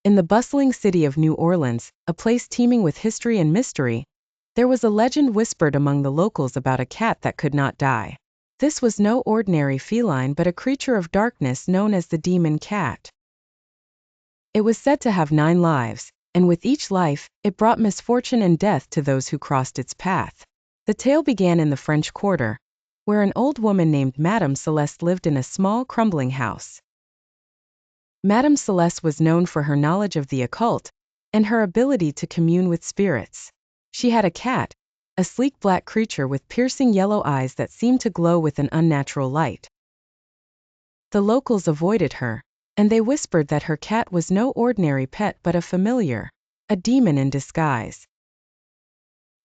In the bustling city of New Orleans, a place teeming with history and mystery, there was a legend whispered among the locals about a cat that could not die. This was no ordinary feline but a creature of darkness known as the demon cat. It was said to have 9 lives, and with each life, it brought misfortune and death to those who crossed its path. The tale began in the French Quarter, where an old woman named Madame Celeste lived in a small, crumbling house. Madame Celeste was known for her knowledge of the occult and her ability to commune with spirits. She had a cat, a sleek black creature with piercing yellow eyes that seemed to glow with an unnatural light. The locals avoided her, and they whispered that her cat was no ordinary pet but a familiar, a demon in disguise.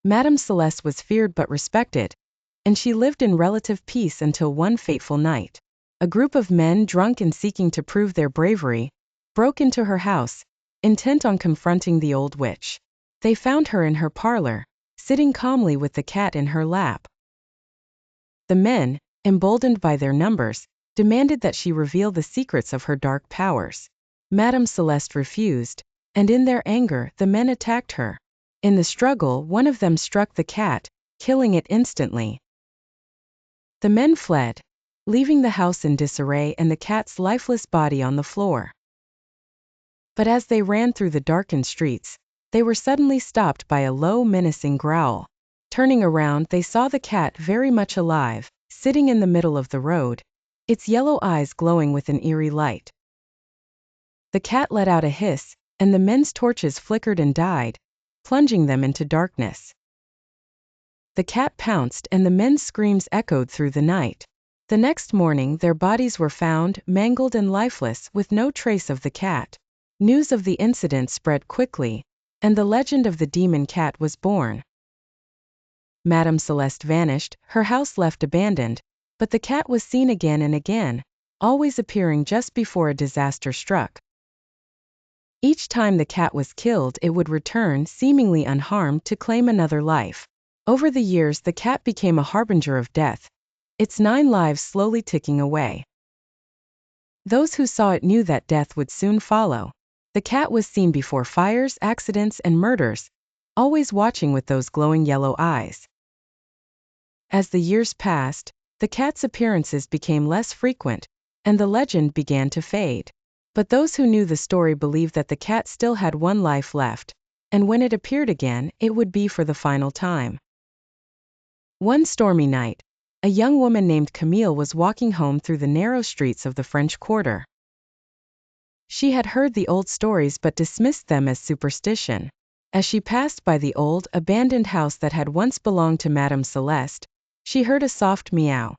Madame Celeste was feared but respected, and she lived in relative peace until one fateful night. A group of men, drunk and seeking to prove their bravery, broke into her house, intent on confronting the old witch. They found her in her parlor, sitting calmly with the cat in her lap. The men, emboldened by their numbers, demanded that she reveal the secrets of her dark powers. Madame Celeste refused, and in their anger, the men attacked her. In the struggle, one of them struck the cat, killing it instantly. The men fled, leaving the house in disarray and the cat's lifeless body on the floor. But as they ran through the darkened streets, they were suddenly stopped by a low, menacing growl. Turning around, they saw the cat very much alive, sitting in the middle of the road, its yellow eyes glowing with an eerie light. The cat let out a hiss, and the men's torches flickered and died, plunging them into darkness. The cat pounced and the men's screams echoed through the night. The next morning, their bodies were found, mangled and lifeless, with no trace of the cat. News of the incident spread quickly, and the legend of the demon cat was born. Madame Celeste vanished, her house left abandoned, but the cat was seen again and again, always appearing just before a disaster struck. Each time the cat was killed, it would return, seemingly unharmed, to claim another life. Over the years, the cat became a harbinger of death, its 9 lives slowly ticking away. Those who saw it knew that death would soon follow. The cat was seen before fires, accidents, and murders, always watching with those glowing yellow eyes. As the years passed, the cat's appearances became less frequent, and the legend began to fade. But those who knew the story believed that the cat still had 1 life left, and when it appeared again, it would be for the final time. One stormy night, a young woman named Camille was walking home through the narrow streets of the French Quarter. She had heard the old stories but dismissed them as superstition. As she passed by the old, abandoned house that had once belonged to Madame Celeste, she heard a soft meow.